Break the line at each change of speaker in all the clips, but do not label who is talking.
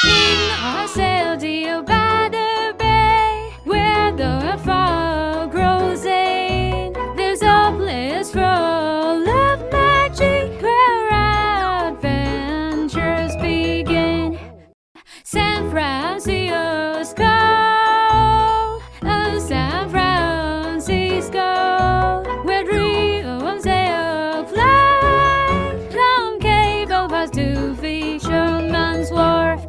I sailed you by the bay, where the fog grows in. There's a place full of magic, where adventures begin. San Francisco, San Francisco, where dreams sail fly from Cable Pass to Fisherman's Wharf.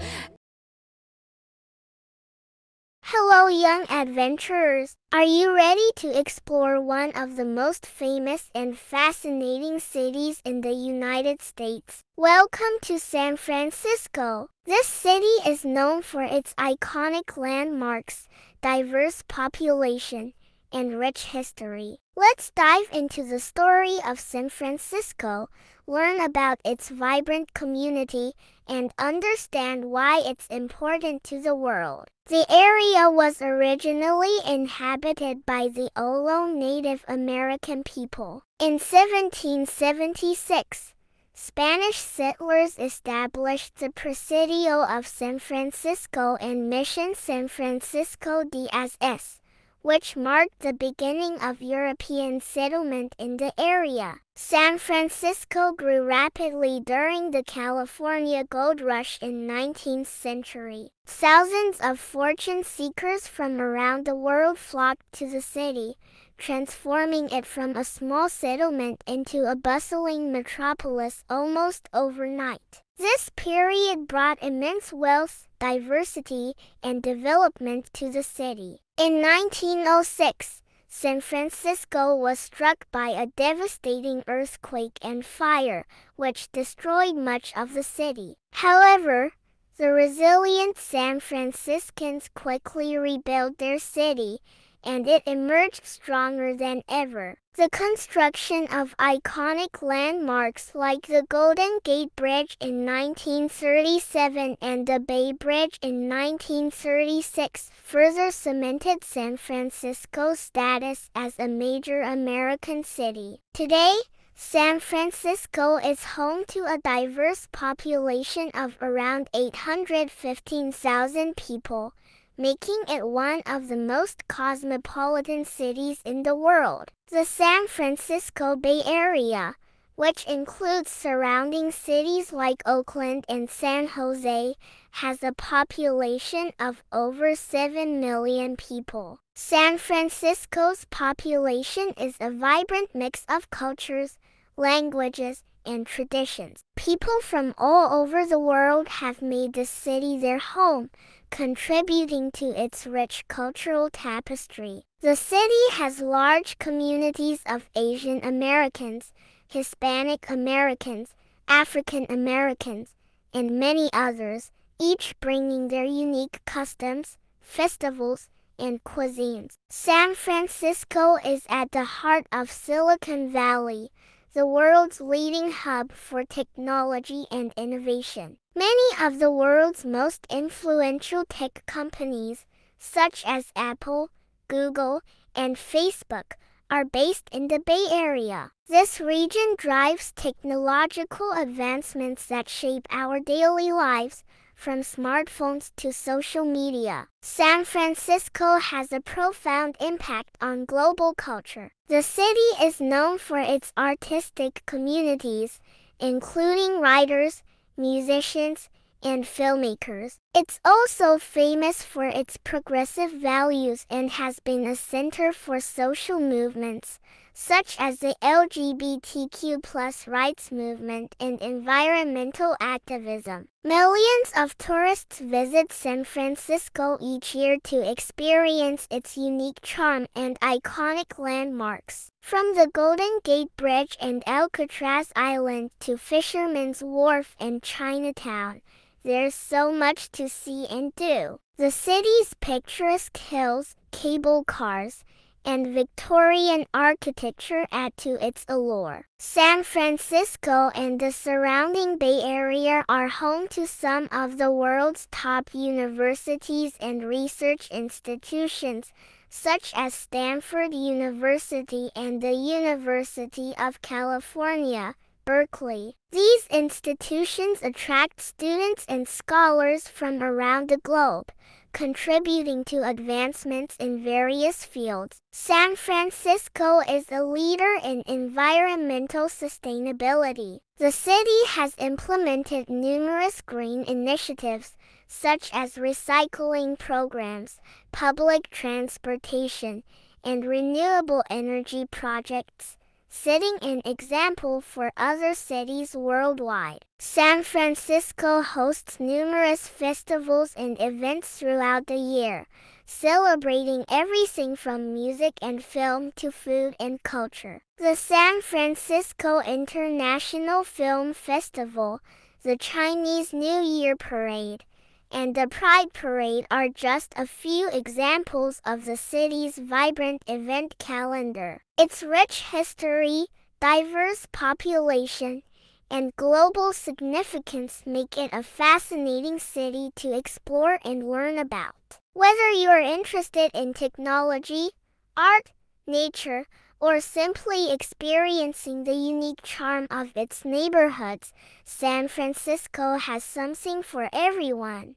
Hello, young adventurers! Are you ready to explore one of the most famous and fascinating cities in the United States? Welcome to San Francisco. This city is known for its iconic landmarks, diverse population, and rich history. Let's dive into the story of San Francisco, learn about its vibrant community, and understand why it's important to the world. The area was originally inhabited by the Ohlone Native American people. In 1776, Spanish settlers established the Presidio of San Francisco and Mission San Francisco de Asís, which marked the beginning of European settlement in the area. San Francisco grew rapidly during the California Gold Rush in the 19th century. Thousands of fortune seekers from around the world flocked to the city, transforming it from a small settlement into a bustling metropolis almost overnight. This period brought immense wealth, diversity, and development to the city. In 1906, San Francisco was struck by a devastating earthquake and fire, which destroyed much of the city. However, the resilient San Franciscans quickly rebuilt their city, and it emerged stronger than ever. The construction of iconic landmarks like the Golden Gate Bridge in 1937 and the Bay Bridge in 1936 further cemented San Francisco's status as a major American city. Today, San Francisco is home to a diverse population of around 815,000 people, making it one of the most cosmopolitan cities in the world. The San Francisco Bay Area, which includes surrounding cities like Oakland and San Jose, has a population of over 7 million people. San Francisco's population is a vibrant mix of cultures, languages, and traditions. People from all over the world have made this city their home, contributing to its rich cultural tapestry. The city has large communities of Asian Americans, Hispanic Americans, African Americans, and many others, each bringing their unique customs, festivals, and cuisines. San Francisco is at the heart of Silicon Valley, the world's leading hub for technology and innovation. Many of the world's most influential tech companies, such as Apple, Google, and Facebook, are based in the Bay Area. This region drives technological advancements that shape our daily lives, from smartphones to social media. San Francisco has a profound impact on global culture. The city is known for its artistic communities, including writers, musicians, and filmmakers. It's also famous for its progressive values and has been a center for social movements, such as the LGBTQ+ rights movement and environmental activism. Millions of tourists visit San Francisco each year to experience its unique charm and iconic landmarks. From the Golden Gate Bridge and Alcatraz Island to Fisherman's Wharf and Chinatown, there's so much to see and do. The city's picturesque hills, cable cars, and Victorian architecture add to its allure. San Francisco and the surrounding Bay Area are home to some of the world's top universities and research institutions, such as Stanford University and the University of California, Berkeley. These institutions attract students and scholars from around the globe, contributing to advancements in various fields. San Francisco is a leader in environmental sustainability. The city has implemented numerous green initiatives, such as recycling programs, public transportation, and renewable energy projects, setting an example for other cities worldwide. San Francisco hosts numerous festivals and events throughout the year, celebrating everything from music and film to food and culture. The San Francisco International Film Festival, the Chinese New Year Parade, and the Pride Parade are just a few examples of the city's vibrant event calendar. Its rich history, diverse population, and global significance make it a fascinating city to explore and learn about. Whether you're interested in technology, art, nature, or simply experiencing the unique charm of its neighborhoods, San Francisco has something for everyone.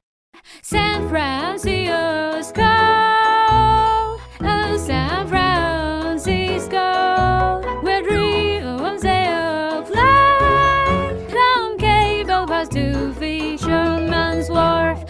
San Francisco, oh San Francisco, where dreams they fly from Cable Pass to Fisherman's Wharf.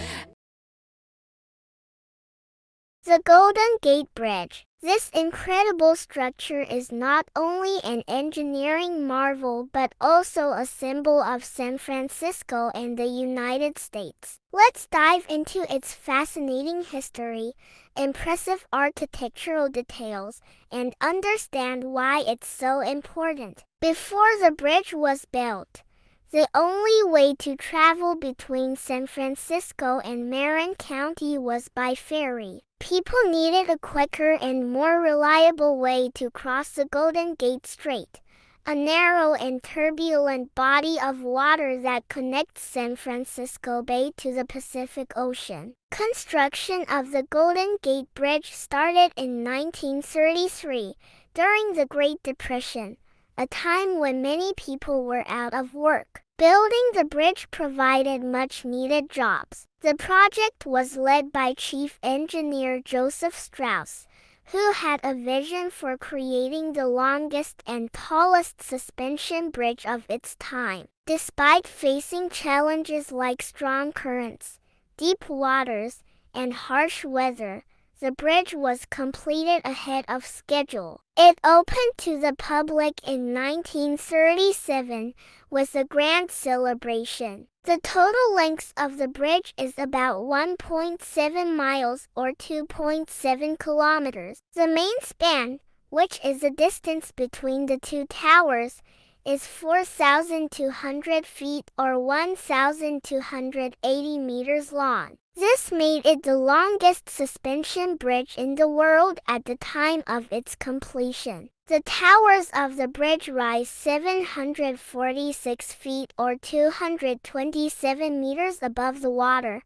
The Golden Gate Bridge. This incredible structure is not only an engineering marvel but also a symbol of San Francisco and the United States. Let's dive into its fascinating history, impressive architectural details, and understand why it's so important. Before the bridge was built, the only way to travel between San Francisco and Marin County was by ferry. People needed a quicker and more reliable way to cross the Golden Gate Strait, a narrow and turbulent body of water that connects San Francisco Bay to the Pacific Ocean. Construction of the Golden Gate Bridge started in 1933, during the Great Depression, a time when many people were out of work. Building the bridge provided much-needed jobs. The project was led by Chief Engineer Joseph Strauss, who had a vision for creating the longest and tallest suspension bridge of its time. Despite facing challenges like strong currents, deep waters, and harsh weather, the bridge was completed ahead of schedule. It opened to the public in 1937 with a grand celebration. The total length of the bridge is about 1.7 miles or 2.7 kilometers. The main span, which is the distance between the two towers, is 4,200 feet or 1,280 meters long. This made it the longest suspension bridge in the world at the time of its completion. The towers of the bridge rise 746 feet or 227 meters above the water,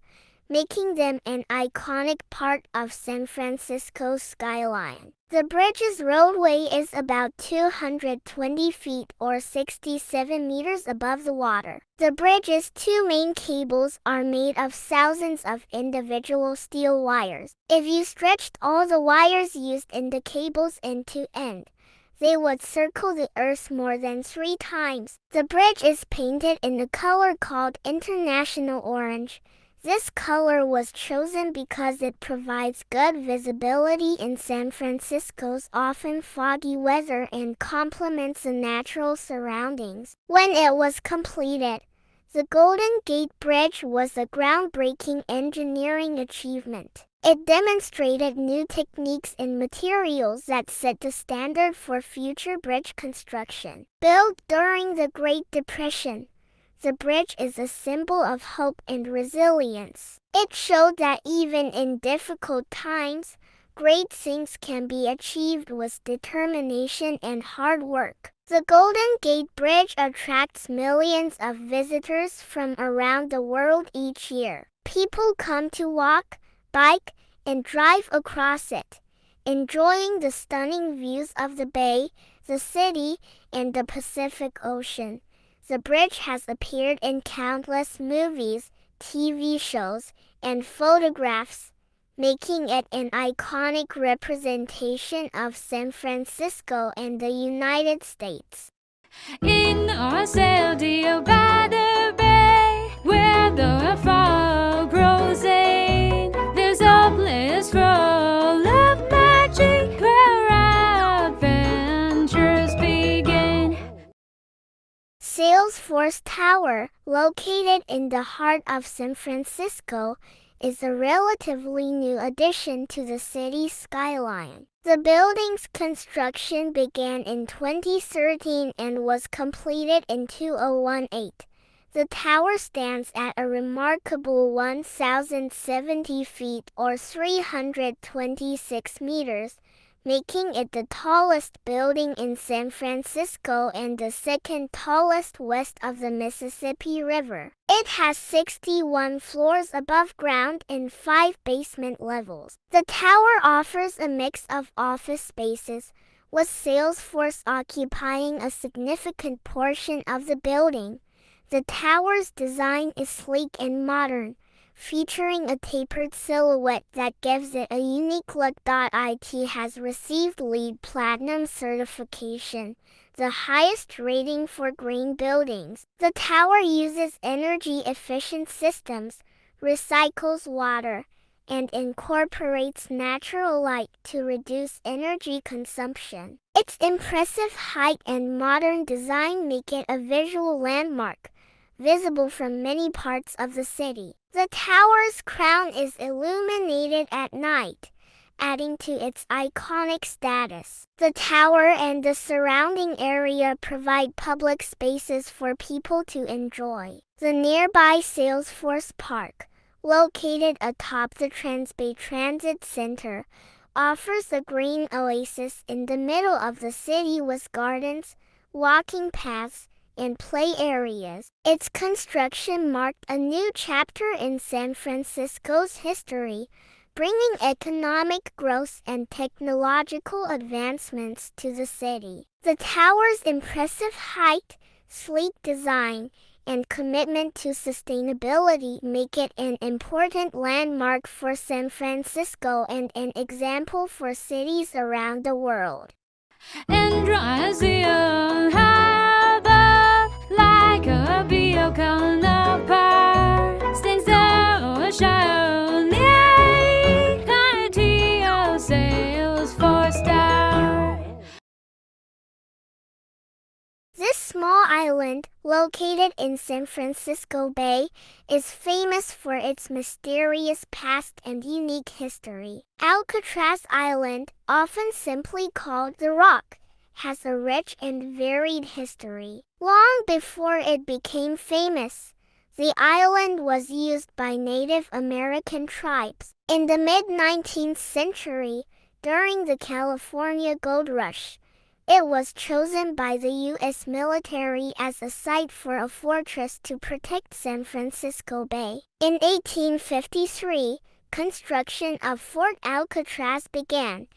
making them an iconic part of San Francisco's skyline. The bridge's roadway is about 220 feet or 67 meters above the water. The bridge's two main cables are made of thousands of individual steel wires. If you stretched all the wires used in the cables end to end, they would circle the Earth more than 3 times. The bridge is painted in a color called International Orange. This color was chosen because it provides good visibility in San Francisco's often foggy weather and complements the natural surroundings. When it was completed, the Golden Gate Bridge was a groundbreaking engineering achievement. It demonstrated new techniques and materials that set the standard for future bridge construction. Built during the Great Depression, the bridge is a symbol of hope and resilience. It showed that even in difficult times, great things can be achieved with determination and hard work. The Golden Gate Bridge attracts millions of visitors from around the world each year. People come to walk, bike, and drive across it, enjoying the stunning views of the bay, the city, and the Pacific Ocean. The bridge has appeared in countless movies, TV shows, and photographs, making it an iconic representation of San Francisco and the United States.
In Arcadia by the bay, where the fog grows in, there's a place full of magic where adventures begin.
Salesforce Tower, located in the heart of San Francisco, is a relatively new addition to the city's skyline. The building's construction began in 2013 and was completed in 2018. The tower stands at a remarkable 1,070 feet or 326 meters, making it the tallest building in San Francisco and the second tallest west of the Mississippi River. It has 61 floors above ground and 5 basement levels. The tower offers a mix of office spaces, with Salesforce occupying a significant portion of the building. The tower's design is sleek and modern, featuring a tapered silhouette that gives it a unique look. It has received LEED Platinum certification, the highest rating for green buildings. The tower uses energy-efficient systems, recycles water, and incorporates natural light to reduce energy consumption. Its impressive height and modern design make it a visual landmark, visible from many parts of the city. The tower's crown is illuminated at night, adding to its iconic status. The tower and the surrounding area provide public spaces for people to enjoy. The nearby Salesforce Park, located atop the Transbay Transit Center, offers a green oasis in the middle of the city with gardens, walking paths, and play areas. Its construction marked a new chapter in San Francisco's history, bringing economic growth and technological advancements to the city. The tower's impressive height, sleek design, and commitment to sustainability make it an important landmark for San Francisco and an example for cities around the world.
And rising high above, like a beacon apart, stands the shining light of Salesforce Tower.
This small island, located in San Francisco Bay, is famous for its mysterious past and unique history. Alcatraz Island, often simply called The Rock, has a rich and varied history. Long before it became famous, the island was used by Native American tribes. In the mid-19th century, during the California Gold Rush, it was chosen by the U.S. military as a site for a fortress to protect San Francisco Bay. In 1853, construction of Fort Alcatraz began,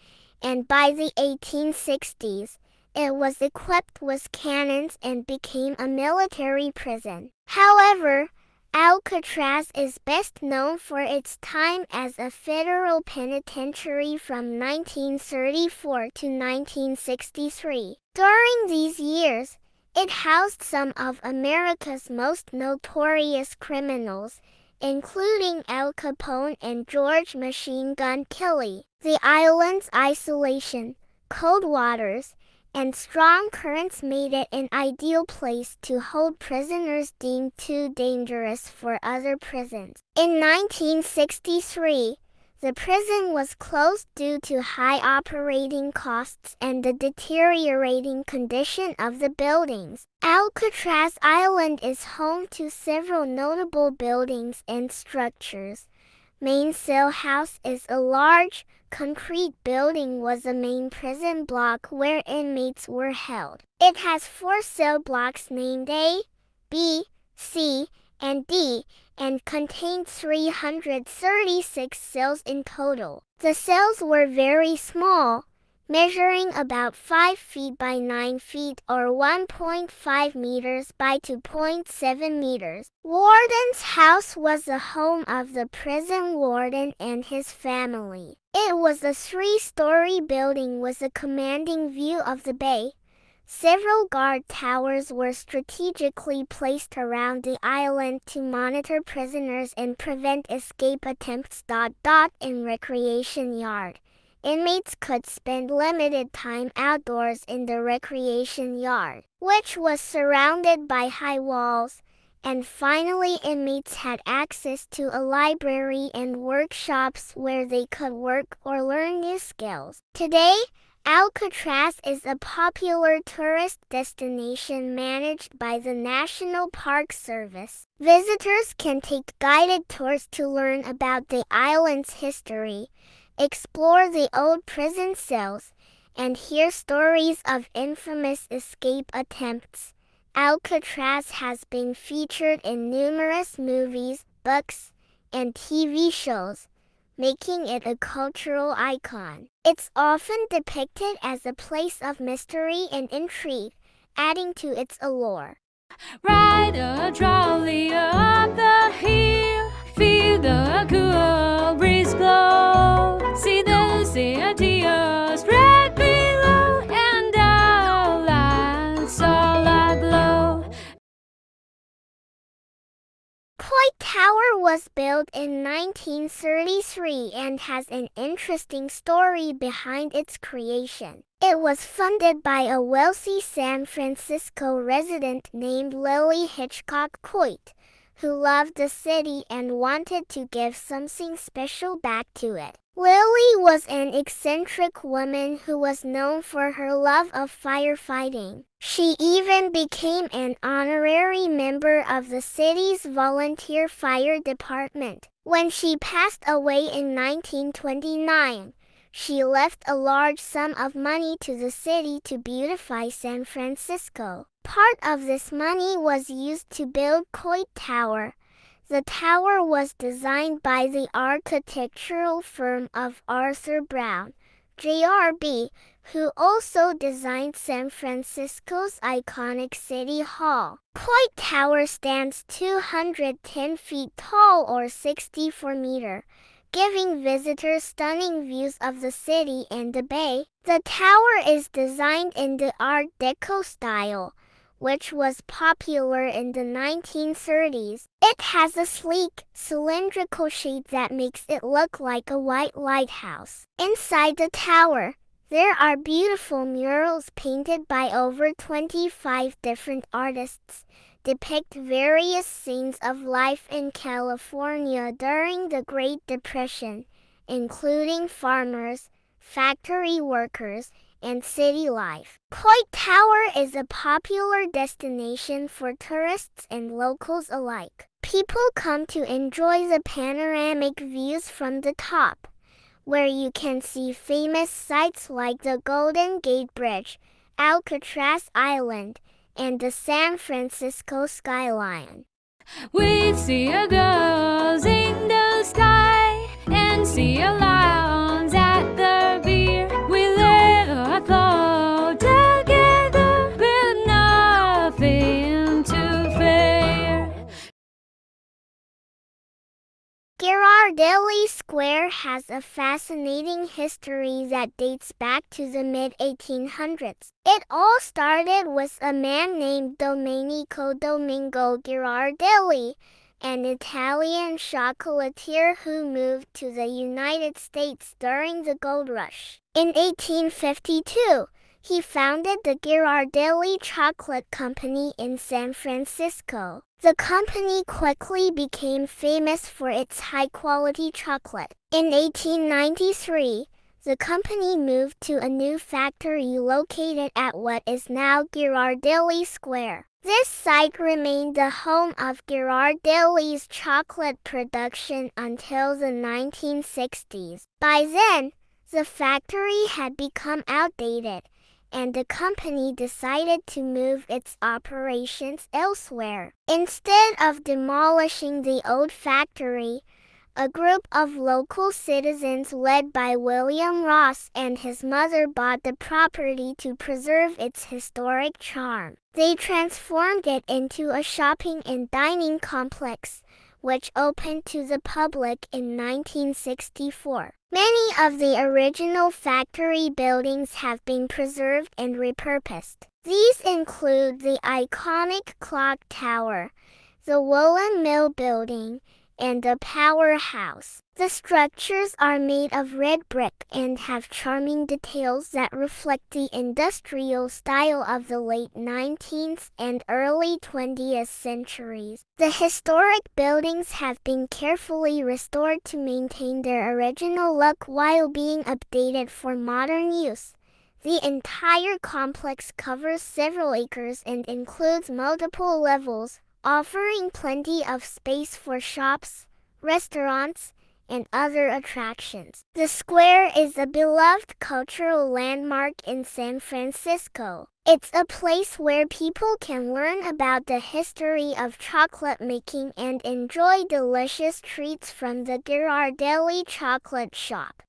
and by the 1860s, it was equipped with cannons and became a military prison. However, Alcatraz is best known for its time as a federal penitentiary from 1934 to 1963. During these years, it housed some of America's most notorious criminals, including Al Capone and George "Machine Gun" Kelly. The island's isolation, cold waters, and strong currents made it an ideal place to hold prisoners deemed too dangerous for other prisons. In 1963, the prison was closed due to high operating costs and the deteriorating condition of the buildings. Alcatraz Island is home to several notable buildings and structures. Mainsail House is a large, concrete building was a main prison block where inmates were held. It has 4 cell blocks named A, B, C, and D, and contained 336 cells in total. The cells were very small, measuring about 5 feet by 9 feet or 1.5 meters by 2.7 meters. Warden's house was the home of the prison warden and his family. It was a 3-story building with a commanding view of the bay. Several guard towers were strategically placed around the island to monitor prisoners and prevent escape attempts. In recreation yard, inmates could spend limited time outdoors in the recreation yard, which was surrounded by high walls. And finally, inmates had access to a library and workshops where they could work or learn new skills. Today, Alcatraz is a popular tourist destination managed by the National Park Service. Visitors can take guided tours to learn about the island's history, explore the old prison cells, and hear stories of infamous escape attempts. Alcatraz has been featured in numerous movies, books, and TV shows, making it a cultural icon. It's often depicted as a place of mystery and intrigue, adding to its allure.
Ride a trolley up the hill, feel the cool breeze blow, see the city spread below, and our lights all aglow.
Coit Tower was built in 1933 and has an interesting story behind its creation. It was funded by a wealthy San Francisco resident named Lily Hitchcock Coit, who loved the city and wanted to give something special back to it. Lily was an eccentric woman who was known for her love of firefighting. She even became an honorary member of the city's volunteer fire department. When she passed away in 1929, she left a large sum of money to the city to beautify San Francisco. Part of this money was used to build Coit Tower. The tower was designed by the architectural firm of Arthur Brown, JRB, who also designed San Francisco's iconic City Hall. Coit Tower stands 210 feet tall or 64 meters, giving visitors stunning views of the city and the bay. The tower is designed in the Art Deco style, which was popular in the 1930s. It has a sleek, cylindrical shape that makes it look like a white lighthouse. Inside the tower, there are beautiful murals painted by over 25 different artists, depict various scenes of life in California during the Great Depression, including farmers, factory workers, and city life. Coit Tower is a popular destination for tourists and locals alike. People come to enjoy the panoramic views from the top, where you can see famous sights like the Golden Gate Bridge, Alcatraz Island, and the San Francisco skyline.
We see girls in the sky and see lions at the pier. We live afloat together with nothing to fear.
Ghirardelli Square has a fascinating history that dates back to the mid-1800s. It all started with a man named Domenico Domingo Ghirardelli, an Italian chocolatier who moved to the United States during the gold rush. In 1852, he founded the Ghirardelli Chocolate Company in San Francisco. The company quickly became famous for its high-quality chocolate. In 1893, the company moved to a new factory located at what is now Ghirardelli Square. This site remained the home of Ghirardelli's chocolate production until the 1960s. By then, the factory had become outdated, and the company decided to move its operations elsewhere. Instead of demolishing the old factory, A group of local citizens led by William Ross and his mother bought the property to preserve its historic charm. They transformed it into a shopping and dining complex, which opened to the public in 1964. Many of the original factory buildings have been preserved and repurposed. These include the iconic clock tower, the woolen mill building, and the powerhouse. The structures are made of red brick and have charming details that reflect the industrial style of the late 19th and early 20th centuries. The historic buildings have been carefully restored to maintain their original look while being updated for modern use. The entire complex covers several acres and includes multiple levels, offering plenty of space for shops, restaurants, and other attractions. The square is a beloved cultural landmark in San Francisco. It's a place where people can learn about the history of chocolate making and enjoy delicious treats from the Ghirardelli chocolate shop.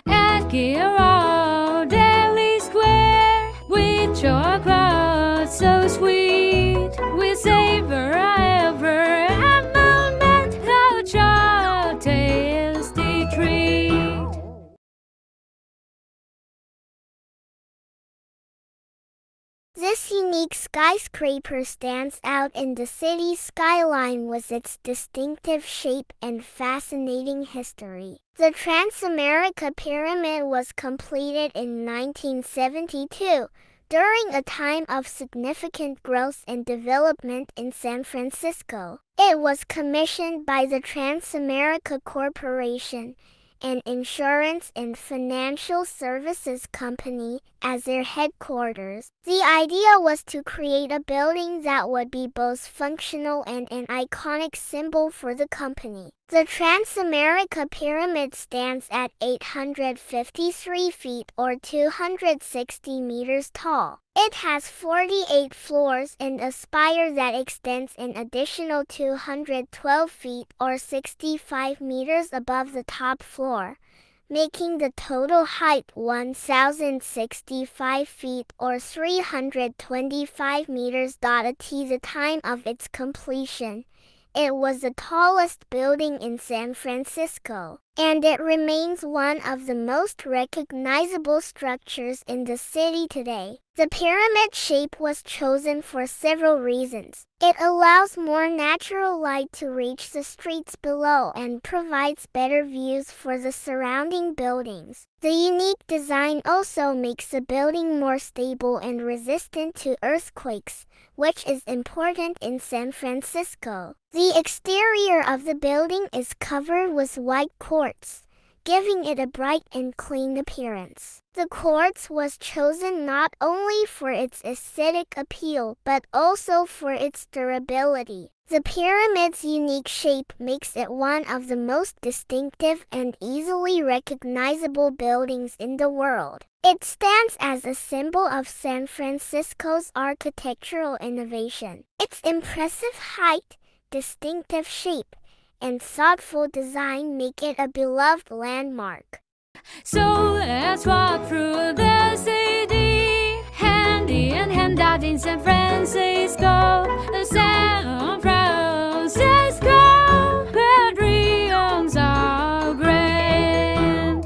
At Ghirardelli Square, with chocolate so sweet, we savor every moment of a tasty treat.
This unique skyscraper stands out in the city's skyline with its distinctive shape and fascinating history. The Transamerica Pyramid was completed in 1972, during a time of significant growth and development in San Francisco. It was commissioned by the Transamerica Corporation, an insurance and financial services company, as their headquarters. The idea was to create a building that would be both functional and an iconic symbol for the company. The Transamerica Pyramid stands at 853 feet or 260 meters tall. It has 48 floors and a spire that extends an additional 212 feet or 65 meters above the top floor, making the total height 1,065 feet or 325 meters. At the time of its completion, it was the tallest building in San Francisco, and it remains one of the most recognizable structures in the city today. The pyramid shape was chosen for several reasons. It allows more natural light to reach the streets below and provides better views for the surrounding buildings. The unique design also makes the building more stable and resistant to earthquakes, which is important in San Francisco. The exterior of the building is covered with white quartz, giving it a bright and clean appearance. The quartz was chosen not only for its aesthetic appeal but also for its durability. The pyramid's unique shape makes it one of the most distinctive and easily recognizable buildings in the world. It stands as a symbol of San Francisco's architectural innovation. Its impressive height, distinctive shape, and thoughtful design make it a beloved landmark.
So let's walk through the city, hand in hand out in San Francisco, San Francisco, where dreams are grand.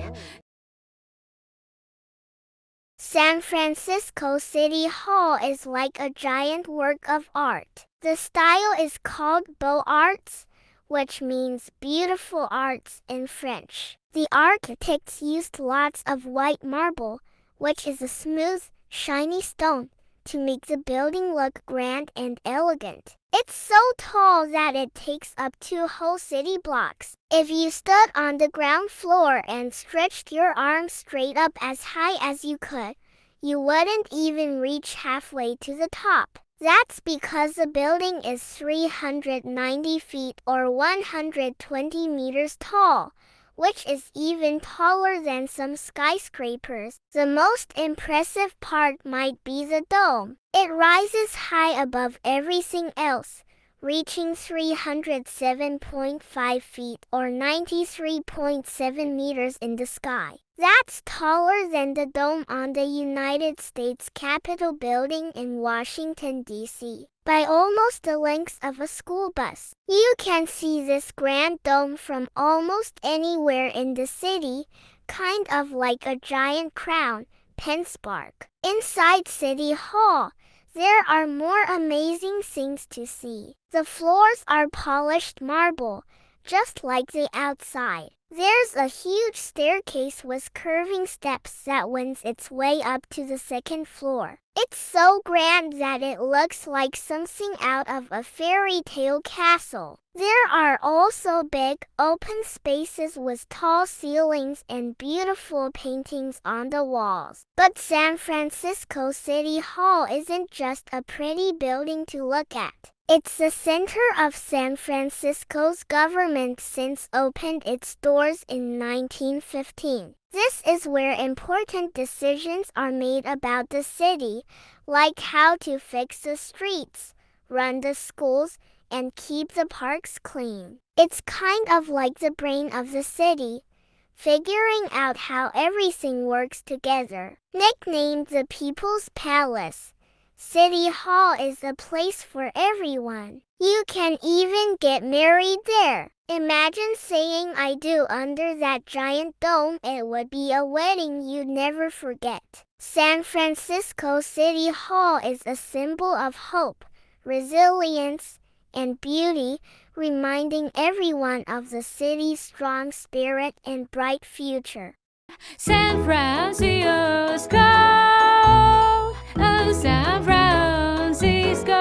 San Francisco City Hall is like a giant work of art. The style is called Beaux Arts, which means beautiful arts in French. The architects used lots of white marble, which is a smooth, shiny stone, to make the building look grand and elegant. It's so tall that it takes up 2 whole city blocks. If you stood on the ground floor and stretched your arms straight up as high as you could, you wouldn't even reach halfway to the top. That's because the building is 390 feet or 120 meters tall, which is even taller than some skyscrapers. The most impressive part might be the dome. It rises high above everything else, reaching 307.5 feet or 93.7 meters in the sky. That's taller than the dome on the United States Capitol building in Washington, D.C., by almost the length of a school bus. You can see this grand dome from almost anywhere in the city, kind of like a giant crown, PennSpark. Inside City Hall, there are more amazing things to see. The floors are polished marble, just like the outside. There's a huge staircase with curving steps that wends its way up to the second floor. It's so grand that it looks like something out of a fairy tale castle. There are also big, open spaces with tall ceilings and beautiful paintings on the walls. But San Francisco City Hall isn't just a pretty building to look at. It's the center of San Francisco's government since opened its doors in 1915. This is where important decisions are made about the city, like how to fix the streets, run the schools, and keep the parks clean. It's kind of like the brain of the city, figuring out how everything works together. Nicknamed the People's Palace, City Hall is a place for everyone. You can even get married there. Imagine saying I do under that giant dome. It would be a wedding you'd never forget. San Francisco City Hall is a symbol of hope, resilience, and beauty, reminding everyone of the city's strong spirit and bright future.
San Francisco, oh San Francisco,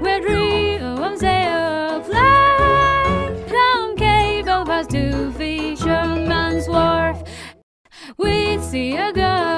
where dreams they fly from Cable Pass to Fisherman's Wharf. We see a girl